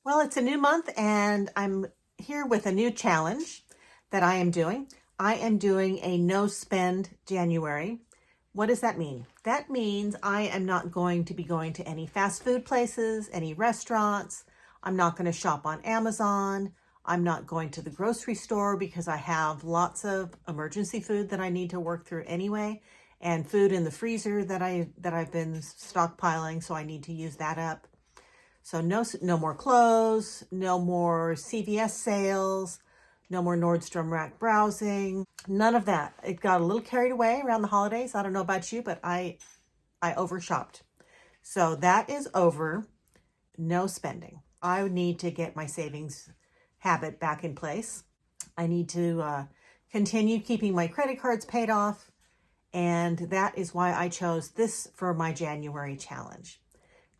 Well, it's a new month and I'm here with a new challenge that I am doing. I am doing a no spend January. What does that mean? That means I am not going to be going to any fast food places, any restaurants. I'm not going to shop on Amazon. I'm not going to the grocery store because I have lots of emergency food that I need to work through anyway, and food in the freezer that I've been stockpiling, so I need to use that up. So no more clothes, no more CVS sales, no more Nordstrom Rack browsing, none of that. It got a little carried away around the holidays. I don't know about you, but I overshopped. So that is over. No spending. I need to get my savings habit back in place. I need to continue keeping my credit cards paid off. And that is why I chose this for my January challenge.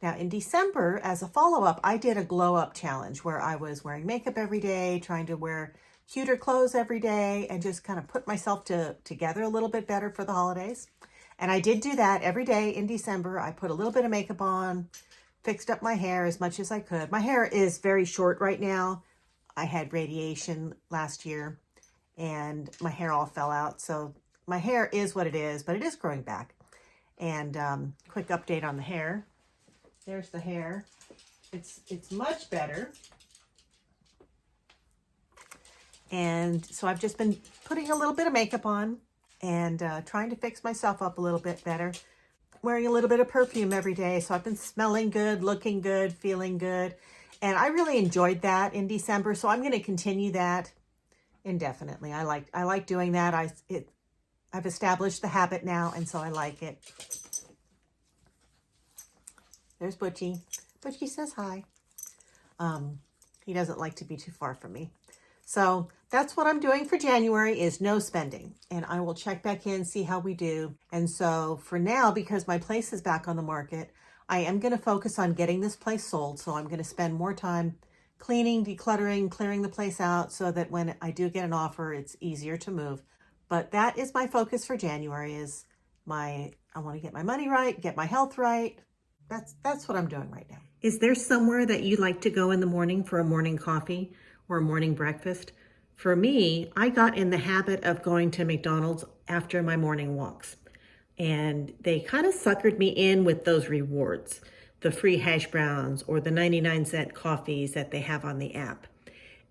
Now in December, as a follow-up, I did a glow up challenge where I was wearing makeup every day, trying to wear cuter clothes every day, and just kind of put myself together a little bit better for the holidays. And I did do that every day in December. I put a little bit of makeup on, fixed up my hair as much as I could. My hair is very short right now. I had radiation last year and my hair all fell out. So my hair is what it is, but it is growing back. And quick update on the hair. There's the hair. It's much better. And so I've just been putting a little bit of makeup on and trying to fix myself up a little bit better. Wearing a little bit of perfume every day. So I've been smelling good, looking good, feeling good. And I really enjoyed that in December. So I'm going to continue that indefinitely. I like doing that. I've established the habit now, and so I like it. There's Butchie. Butchie says hi. He doesn't like to be too far from me. So that's what I'm doing for January, is no spending. And I will check back in, see how we do. And so for now, because my place is back on the market, I am going to focus on getting this place sold. So I'm going to spend more time cleaning, decluttering, clearing the place out so that when I do get an offer, it's easier to move. But that is my focus for January, I want to get my money right, get my health right. That's what I'm doing right now. Is there somewhere that you like to go in the morning for a morning coffee or a morning breakfast? For me, I got in the habit of going to McDonald's after my morning walks. And they kind of suckered me in with those rewards, the free hash browns or the 99-cent coffees that they have on the app.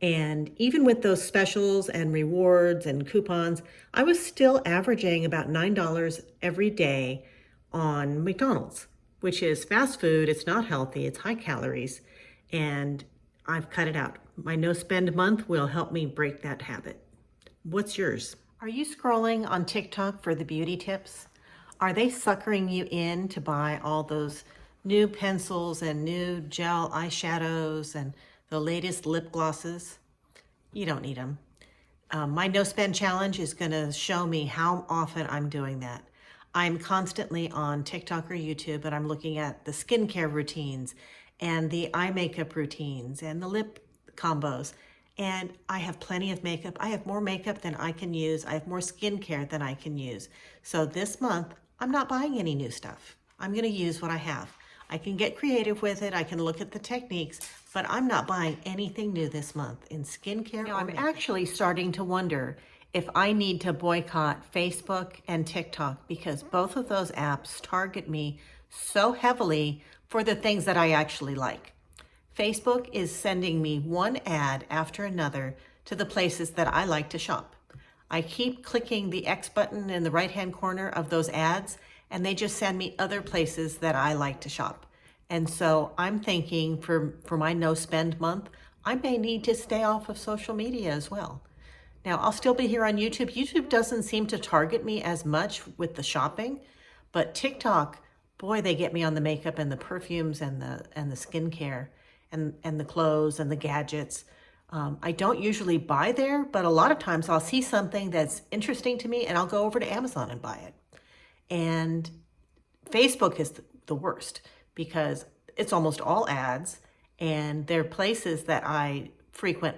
And even with those specials and rewards and coupons, I was still averaging about $9 every day on McDonald's, which is fast food. It's not healthy. It's high calories. And I've cut it out. My no spend month will help me break that habit. What's yours? Are you scrolling on TikTok for the beauty tips? Are they suckering you in to buy all those new pencils and new gel eyeshadows and the latest lip glosses? You don't need them. My no spend challenge is going to show me how often I'm doing that. I'm constantly on TikTok or YouTube, and I'm looking at the skincare routines and the eye makeup routines and the lip combos. And I have plenty of makeup. I have more makeup than I can use. I have more skincare than I can use. So this month, I'm not buying any new stuff. I'm going to use what I have. I can get creative with it. I can look at the techniques, but I'm not buying anything new this month in skincare. Now, I'm actually starting to wonder if I need to boycott Facebook and TikTok, because both of those apps target me so heavily for the things that I actually like. Facebook is sending me one ad after another to the places that I like to shop. I keep clicking the X button in the right-hand corner of those ads, and they just send me other places that I like to shop. And so I'm thinking for my no spend month, I may need to stay off of social media as well. Now, I'll still be here on YouTube. YouTube doesn't seem to target me as much with the shopping, but TikTok, boy, they get me on the makeup and the perfumes and the skincare and the clothes and the gadgets. I don't usually buy there, but a lot of times I'll see something that's interesting to me and I'll go over to Amazon and buy it. And Facebook is the worst because it's almost all ads, and they're places that I frequent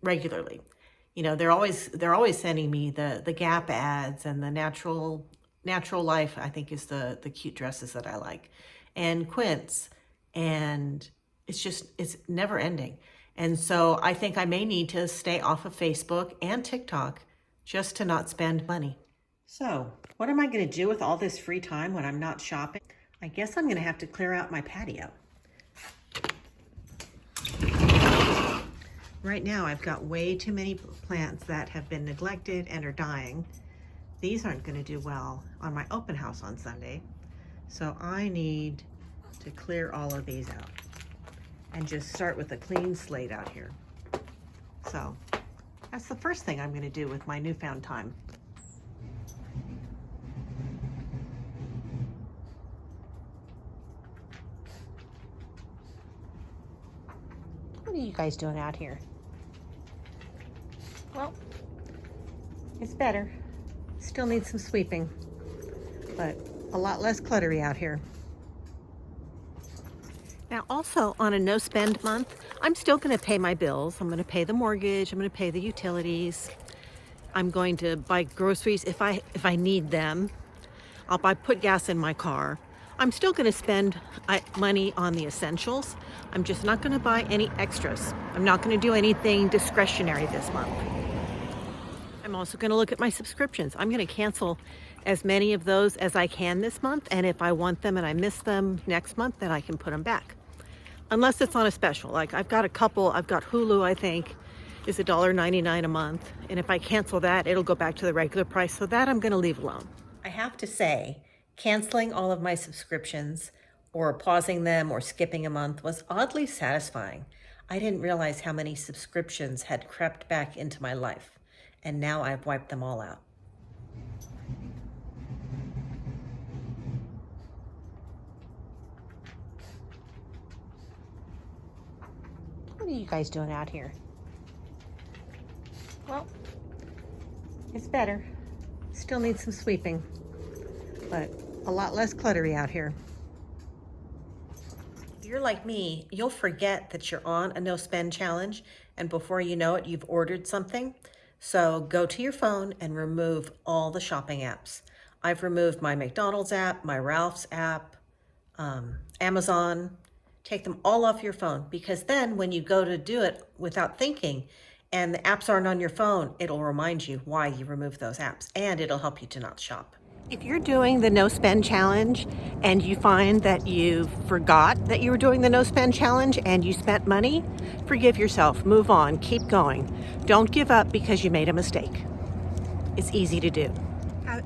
regularly. You know, they're always sending me the Gap ads and the Natural Life, I think, is the cute dresses that I like, and Quince and it's never ending. And so I think I may need to stay off of Facebook and TikTok just to not spend money. So what am I going to do with all this free time when I'm not shopping? I guess I'm going to have to clear out my patio. Right now I've got way too many plants that have been neglected and are dying. These aren't going to do well on my open house on Sunday. So I need to clear all of these out and just start with a clean slate out here. So that's the first thing I'm going to do with my newfound time. What are you guys doing out here? Well, it's better. Still needs some sweeping, but a lot less cluttery out here. Now also on a no spend month, I'm still going to pay my bills. I'm going to pay the mortgage, I'm going to pay the utilities. I'm going to buy groceries if I need them. Put gas in my car. I'm still going to spend money on the essentials. I'm just not going to buy any extras. I'm not going to do anything discretionary this month. I'm also going to look at my subscriptions. I'm going to cancel as many of those as I can this month, and if I want them and I miss them next month, then I can put them back. Unless it's on a special. Like I've got Hulu, I think, is $1.99 a month, and if I cancel that, it'll go back to the regular price, so that I'm going to leave alone. I have to say, canceling all of my subscriptions or pausing them or skipping a month was oddly satisfying. I didn't realize how many subscriptions had crept back into my life, and now I've wiped them all out. What are you guys doing out here? Well, it's better. Still needs some sweeping, but a lot less cluttery out here. If you're like me, you'll forget that you're on a no spend challenge, and before you know it, you've ordered something. So go to your phone and remove all the shopping apps. I've removed my McDonald's app, my Ralph's app, Amazon. Take them all off your phone, because then when you go to do it without thinking and the apps aren't on your phone, it'll remind you why you removed those apps, and it'll help you to not shop. If you're doing the no spend challenge and you find that you forgot that you were doing the no spend challenge and you spent money, forgive yourself, move on, keep going. Don't give up because you made a mistake. It's easy to do.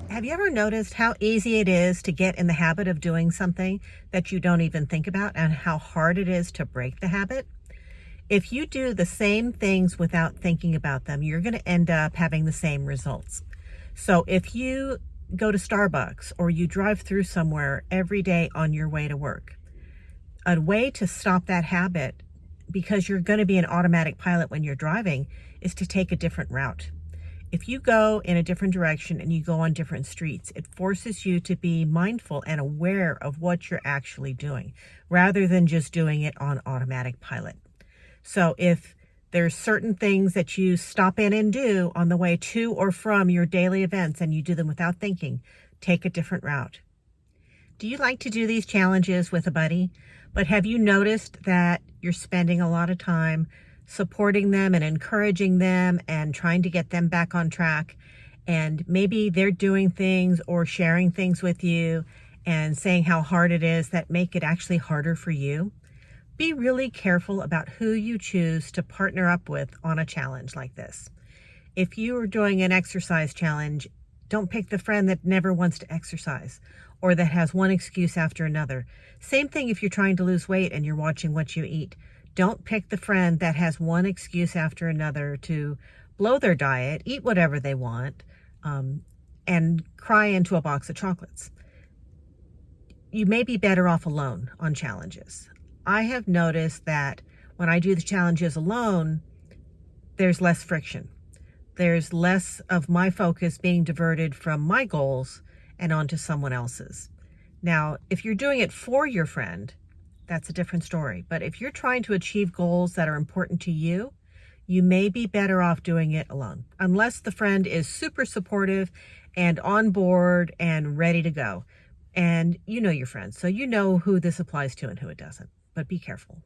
Have you ever noticed how easy it is to get in the habit of doing something that you don't even think about, and how hard it is to break the habit? If you do the same things without thinking about them, you're going to end up having the same results. So if you go to Starbucks or you drive through somewhere every day on your way to work, a way to stop that habit, because you're going to be an automatic pilot when you're driving, is to take a different route. If you go in a different direction and you go on different streets, it forces you to be mindful and aware of what you're actually doing, rather than just doing it on automatic pilot. So if there's certain things that you stop in and do on the way to or from your daily events and you do them without thinking, take a different route. Do you like to do these challenges with a buddy? But have you noticed that you're spending a lot of time supporting them and encouraging them and trying to get them back on track? And maybe they're doing things or sharing things with you and saying how hard it is that make it actually harder for you. Be really careful about who you choose to partner up with on a challenge like this. If you are doing an exercise challenge, don't pick the friend that never wants to exercise or that has one excuse after another. Same thing if you're trying to lose weight and you're watching what you eat. Don't pick the friend that has one excuse after another to blow their diet, eat whatever they want, and cry into a box of chocolates. You may be better off alone on challenges. I have noticed that when I do the challenges alone, there's less friction. There's less of my focus being diverted from my goals and onto someone else's. Now, if you're doing it for your friend, that's a different story. But if you're trying to achieve goals that are important to you, you may be better off doing it alone, unless the friend is super supportive and on board and ready to go. And you know your friends, so you know who this applies to and who it doesn't. But be careful.